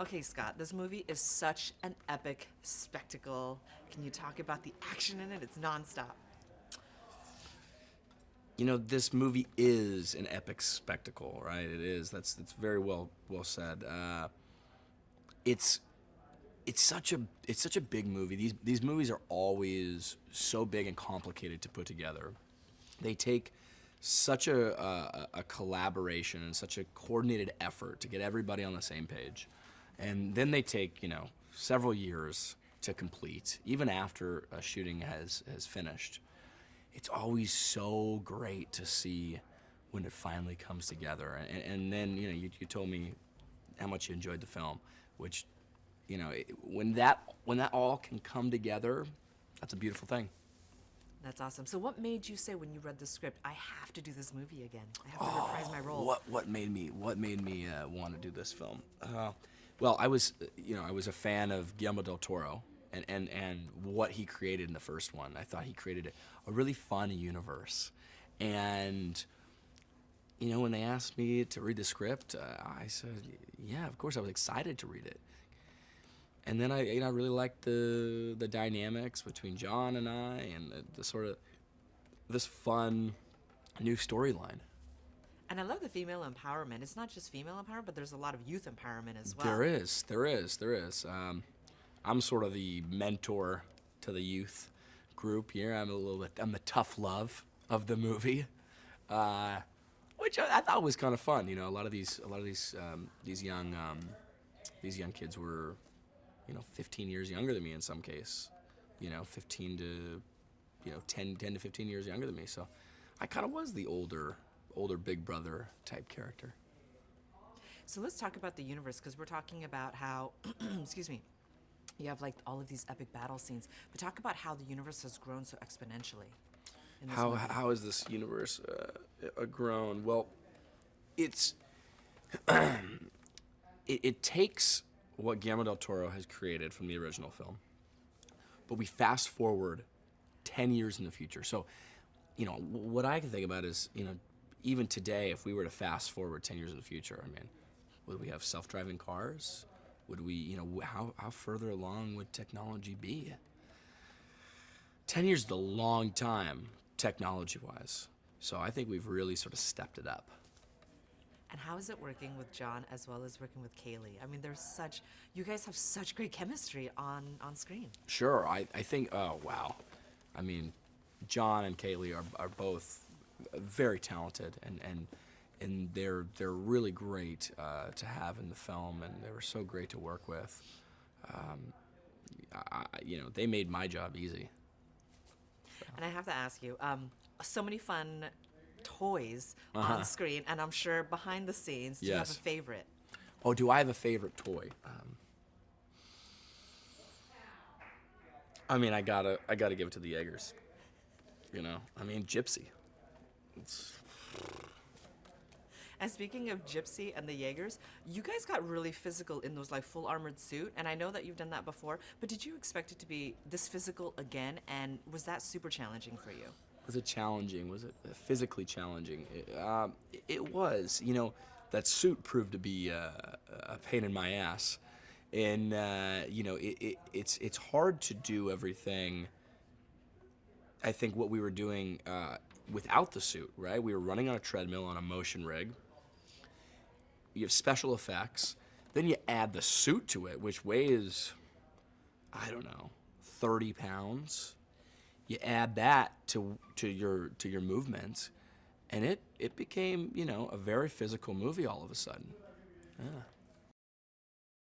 Okay, Scott, this movie is such an epic spectacle. Can you talk about the action in it? It's nonstop. You know, this movie is an epic spectacle, right? It is. That's very well said. It's it's such a big movie. These movies are always so big and complicated to put together. They take such a collaboration and such a coordinated effort to get everybody on the same page, and then they take several years to complete, even after a shooting has finished. It's always so great to see when it finally comes together. And then you told me how much you enjoyed the film, which when that all can come together, that's a beautiful thing. That's awesome. So, what made you say when you read the script, I have to do this movie again? I have to reprise my role. What made me want to do this film? Well, I was a fan of Guillermo del Toro and what he created in the first one. I thought he created a really fun universe, and when they asked me to read the script, I said, yeah, of course. I was excited to read it. And then I really liked the dynamics between John and I, and the sort of this fun new storyline. And I love the female empowerment. It's not just female empowerment, but there's a lot of youth empowerment as well. There is. I'm sort of the mentor to the youth group here. I'm the tough love of the movie, which I thought was kind of fun. A lot of these young kids were 15 years younger than me in some case, 15 to 10 to 15 years younger than me. So I kind of was the older big brother type character. So let's talk about the universe, because we're talking about how, excuse me, you have like all of these epic battle scenes, but talk about how the universe has grown so exponentially in this movie. How has this universe grown? Well, it's it takes what Guillermo del Toro has created from the original film, but we fast forward 10 years in the future. So, what I can think about is, even today, if we were to fast forward 10 years in the future, I mean, would we have self-driving cars? Would we, how further along would technology be? 10 years is a long time, technology-wise. So I think we've really sort of stepped it up. And how is it working with John as well as working with Kaylee? I mean, you guys have such great chemistry on screen. Sure, I think, oh, wow. I mean, John and Kaylee are both very talented, and they're really great to have in the film, and they were so great to work with. They made my job easy. And I have to ask you, so many fun toys on screen, and I'm sure behind the scenes, do you have a Yes. favorite? Oh, do I have a favorite toy? I mean, I gotta give it to the Jaegers. I mean, Gypsy. It's, And speaking of Gypsy and the Jaegers, you guys got really physical in those like full armored suit, and I know that you've done that before, but did you expect it to be this physical again, and was that super challenging for you? was it challenging? Was it physically challenging? It was. That suit proved to be a pain in my ass, and it's hard to do everything. I think what we were doing without the suit, right? We were running on a treadmill on a motion rig. You have special effects. Then you add the suit to it, which weighs, I don't know, 30 pounds. You add that to your movements, and it became, a very physical movie all of a sudden. Yeah.